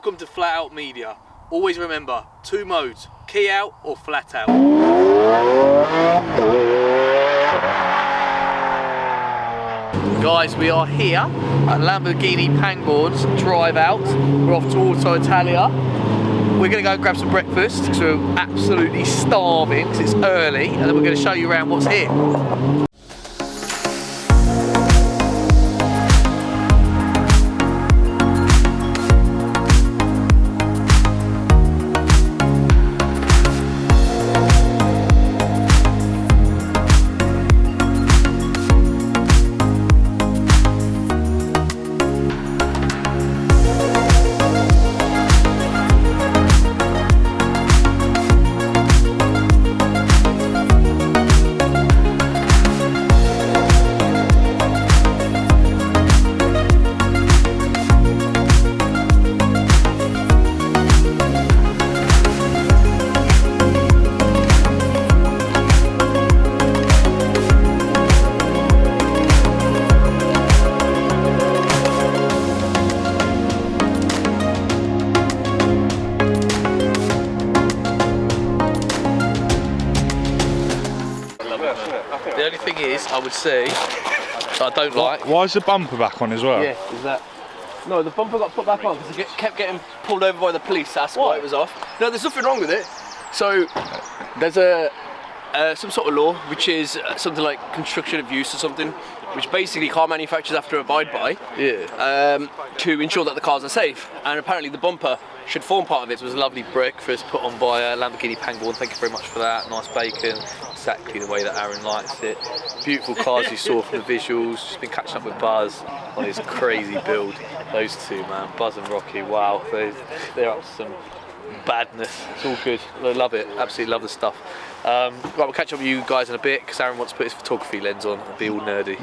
Welcome to Flat Out Media. Always remember, 2 modes, key out or flat out. Guys, we are here at Lamborghini Pangbourne's drive out. We're off towards Italia. We're going to go and grab some breakfast because we're absolutely starving because it's early, and then we're going to show you around what's here. The only thing is, I would say, I don't like. Why is the bumper back on as well? Yeah, is that? No, the bumper got put back on because it kept getting pulled over by the police. That's why it was off. No, there's nothing wrong with it. So there's some sort of law which is something like construction of use or something, which basically car manufacturers have to abide by to ensure that the cars are safe. And apparently the bumper should form part of it. It was a lovely breakfast put on by Lamborghini Pangbourne. Thank you very much for that. Nice bacon, exactly the way that Aaron likes it. Beautiful cars you saw from the visuals. Just been catching up with Buzz on his crazy build. Those two, man, Buzz and Rocky. Wow, they're up to some badness. It's all good. I love it. Absolutely love the stuff. Right, we'll catch up with you guys in a bit because Aaron wants to put his photography lens on and be all nerdy.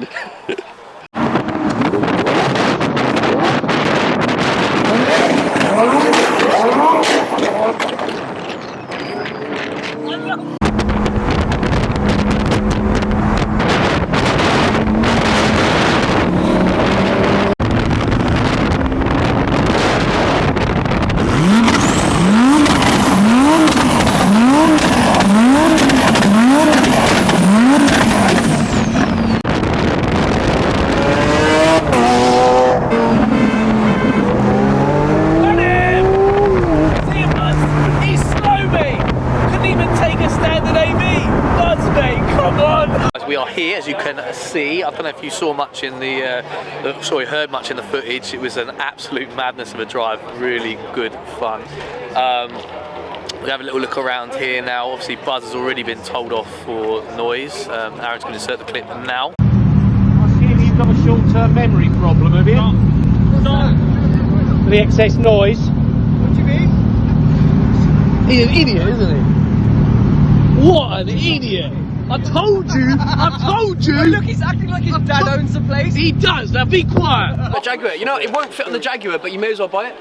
We are here, as you can see. I don't know if you saw much in heard much in the footage. It was an absolute madness of a drive. Really good fun. We have a little look around here now. Obviously, Buzz has already been told off for noise. Aaron's going to insert the clip now. I see you've got a short-term memory problem, have you? No. The excess noise. What do you mean? He's an idiot, isn't he? What an idiot! I told you! Oh, look, he's acting like his dad owns the place. He does, now be quiet! A Jaguar, you know, it won't fit on the Jaguar, but you may as well buy it.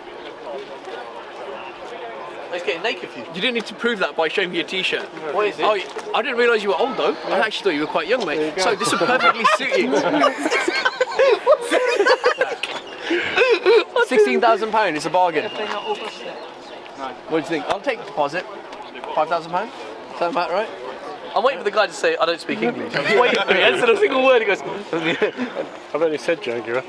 He's getting naked for you. You didn't need to prove that by showing me your t-shirt. What is it? Oh, I didn't realise you were old though. I actually thought you were quite young, mate. So this would perfectly suit you. £16,000, it's a bargain. What do you think? I'll take the deposit. £5,000? Sound about right? I'm waiting for the guy to say, I don't speak English. I'm just waiting for it. Answer a single word. He goes, I've only said Jaguar.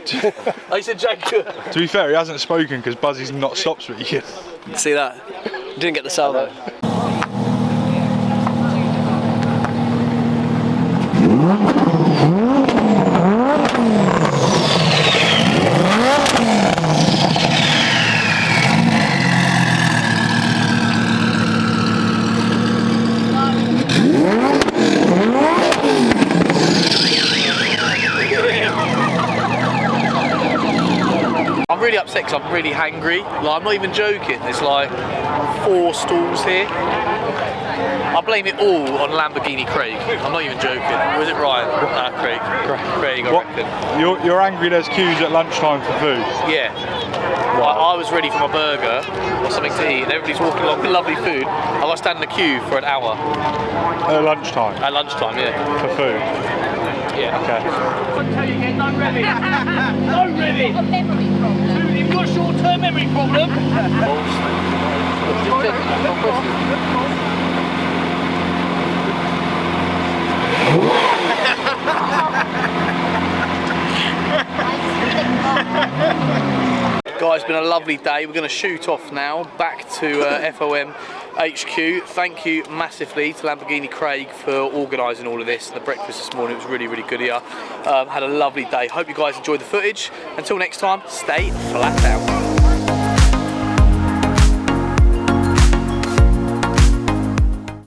oh, he said Jaguar. To be fair, he hasn't spoken because Buzzy's not stopped speaking. See that? Didn't get the sell though. I'm really upset because I'm really hangry. Like, I'm not even joking. There's like 4 stalls here. I blame it all on Lamborghini Craig. I'm not even joking. Was it Ryan? Craig. Craig, I reckon. You're angry there's queues at lunchtime for food? Yeah. I was ready for my burger or something to eat, and everybody's walking along with lovely food. I got to stand in the queue for an hour. At lunchtime? At lunchtime, yeah. For food? yeah. Okay. I'll tell you again, no revving. No revving. Got a memory problem. You've got a short-term memory problem. Guys, it's been a lovely day. We're going to shoot off now back to FOM HQ. Thank you massively to Lamborghini Craig for organising all of this. The breakfast this morning was really, really good here. Had a lovely day. Hope you guys enjoyed the footage. Until next time, stay flat out.